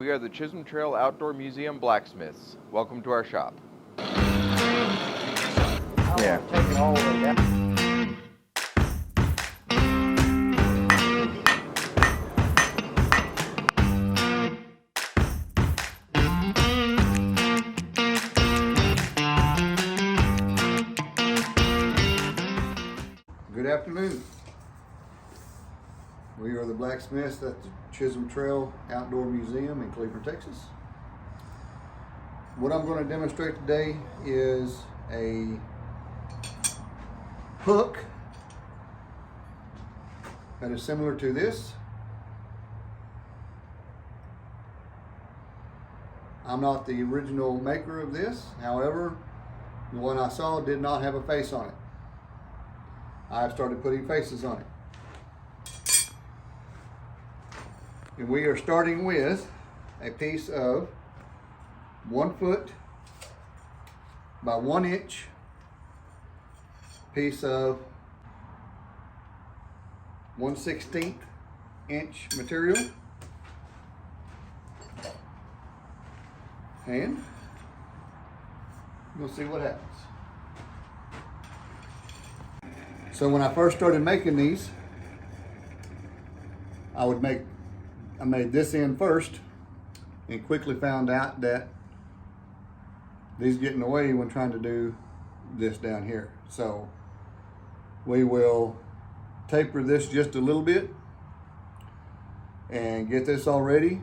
We are the Chisholm Trail Outdoor Museum blacksmiths. Welcome to our shop. Yeah. Take it all the way down. Good afternoon. We are the blacksmiths at the Chisholm Trail Outdoor Museum in Cleveland, Texas. What I'm going to demonstrate today is a hook that is similar to this. I'm not the original maker of this, however, the one I saw did not have a face on it. I've started putting faces on it. And we are starting with a piece of 1 foot by 1 inch piece of 1/16 inch material. And we'll see what happens. So when I first started making these, I made this end first and quickly found out that these get in the way when trying to do this down here. So we will taper this just a little bit and get this all ready.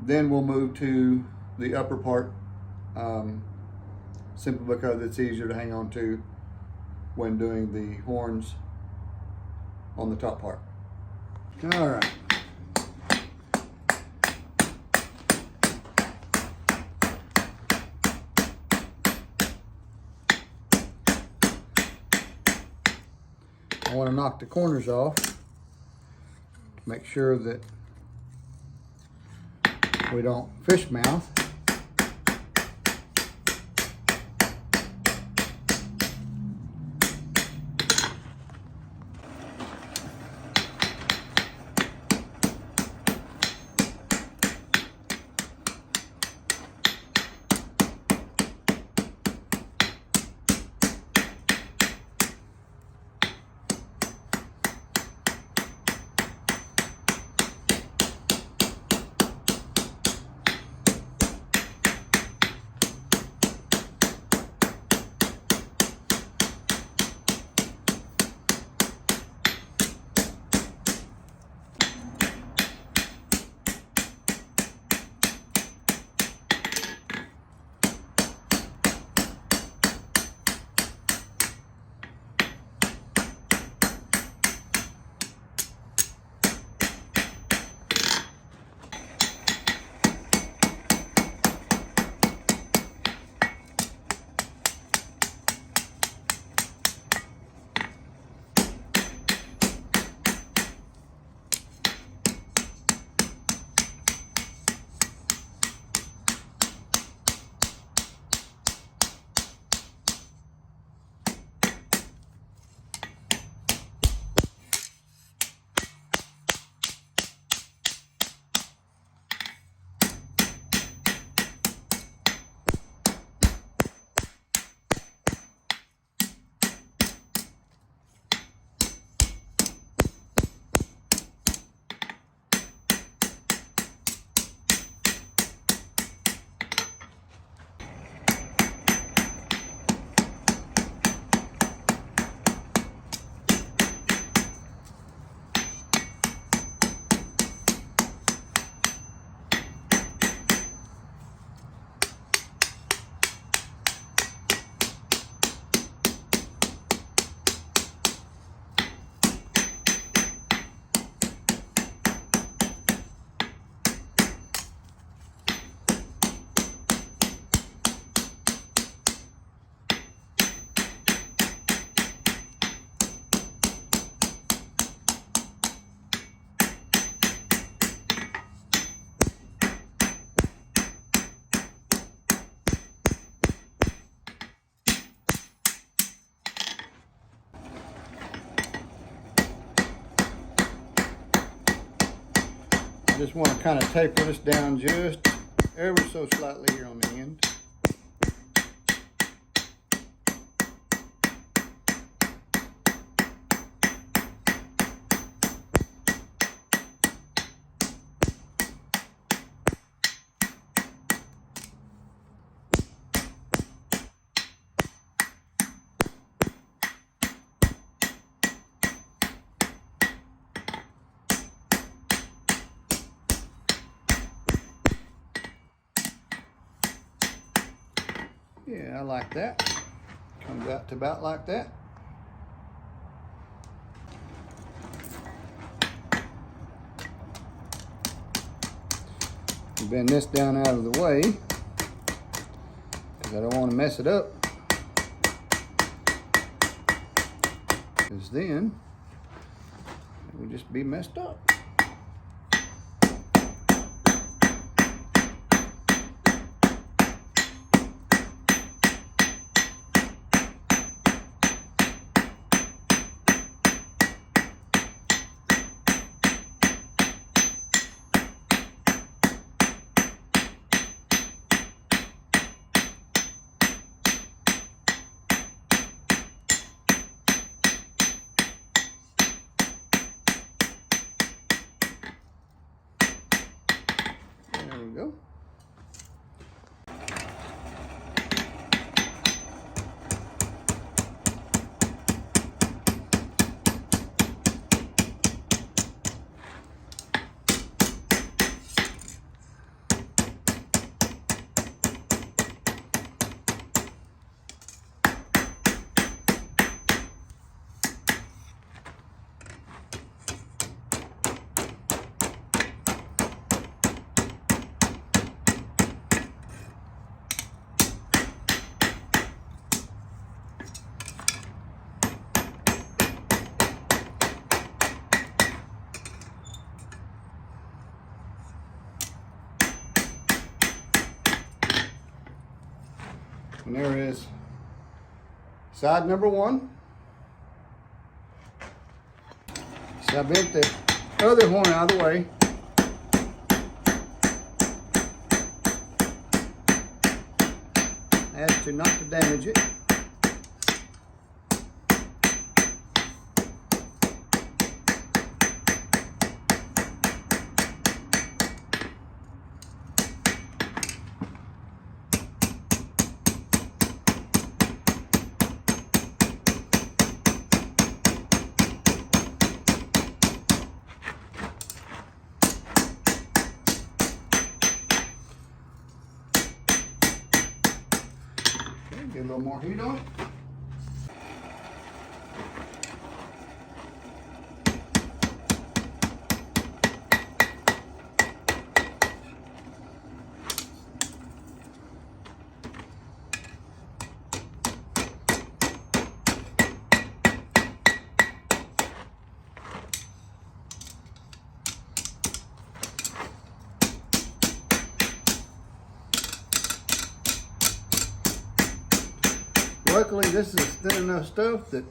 Then we'll move to the upper part, simply because it's easier to hang on to when doing the horns on the top part. All right. I want to knock the corners off to make sure that we don't fish mouth. Just want to kind of taper this down just ever so slightly here on the end. Yeah, I like that. Comes out to about like that. Bend this down out of the way because I don't want to mess it up. Because then it will just be messed up. There we go. And there is side number one. So I bent the other horn out of the way. As to not to damage it. Get a little more heat on it. Luckily, this is thin enough stuff that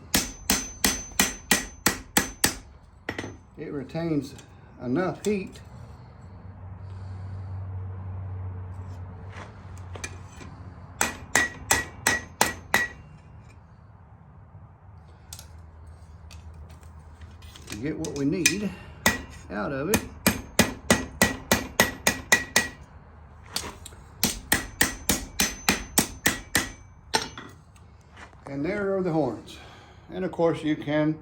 it retains enough heat to get what we need out of it. And there are the horns. And of course you can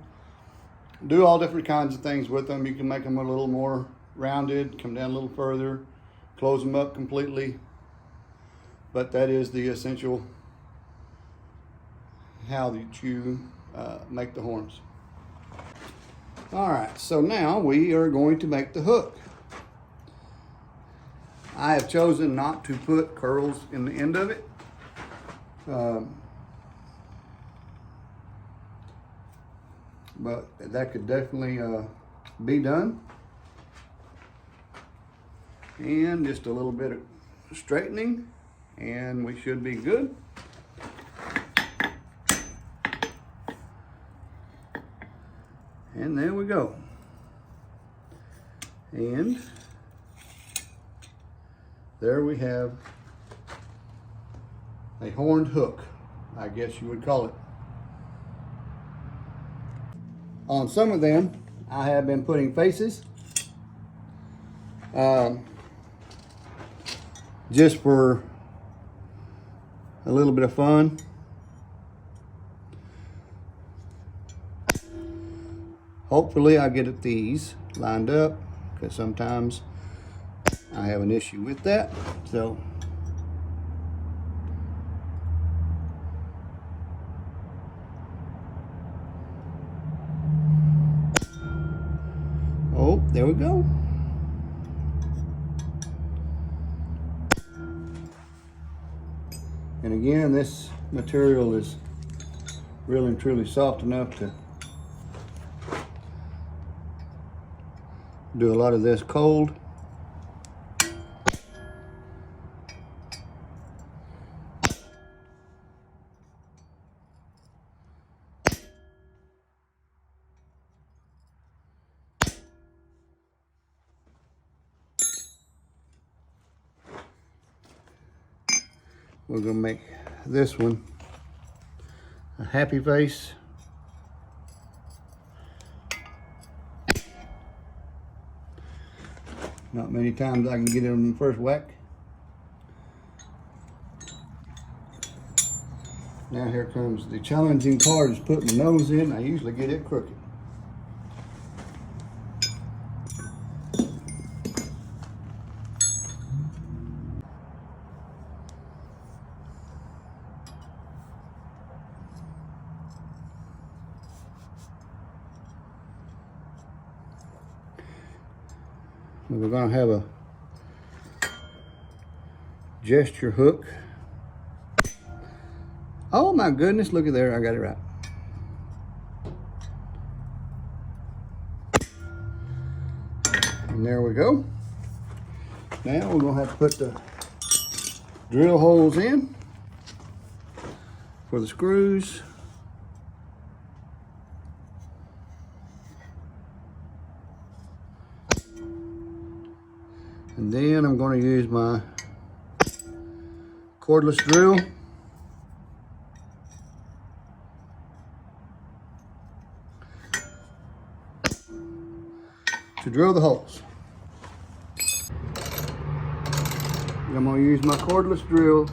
do all different kinds of things with them. You can make them a little more rounded, come down a little further, close them up completely. But that is the essential how that you make the horns. All right, so now we are going to make the hook. I have chosen not to put curls in the end of it. But that could definitely be done. And just a little bit of straightening and we should be good. And there we go. And there we have a horned hook, I guess you would call it. On some of them, I have been putting faces, just for a little bit of fun. Hopefully I get these lined up, because sometimes I have an issue with that. So oh, there we go. And again, this material is really and truly soft enough to do a lot of this cold. We're gonna make this one a happy face. Not many times I can get it on the first whack. Now here comes the challenging part, is putting the nose in. I usually get it crooked. We're going to have a gesture hook. Oh my goodness, look at there, I got it right. And there we go. Now we're going to have to put the drill holes in for the screws. And then I'm going to use my cordless drill to drill the holes. I'm going to use my cordless drill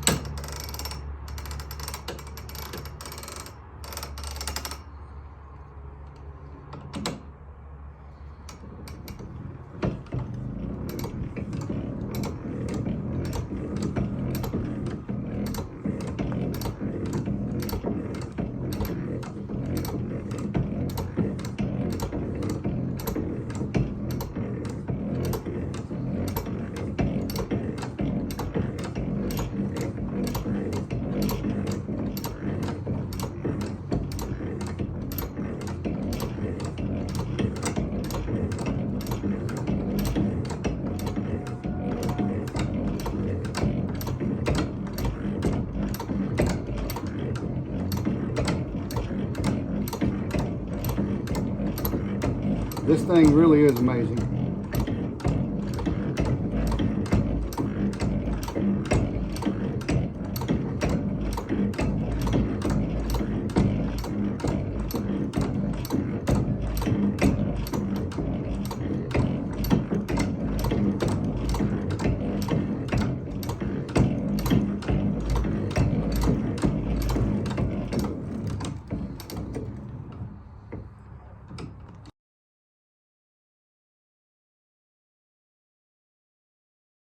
This thing really is amazing.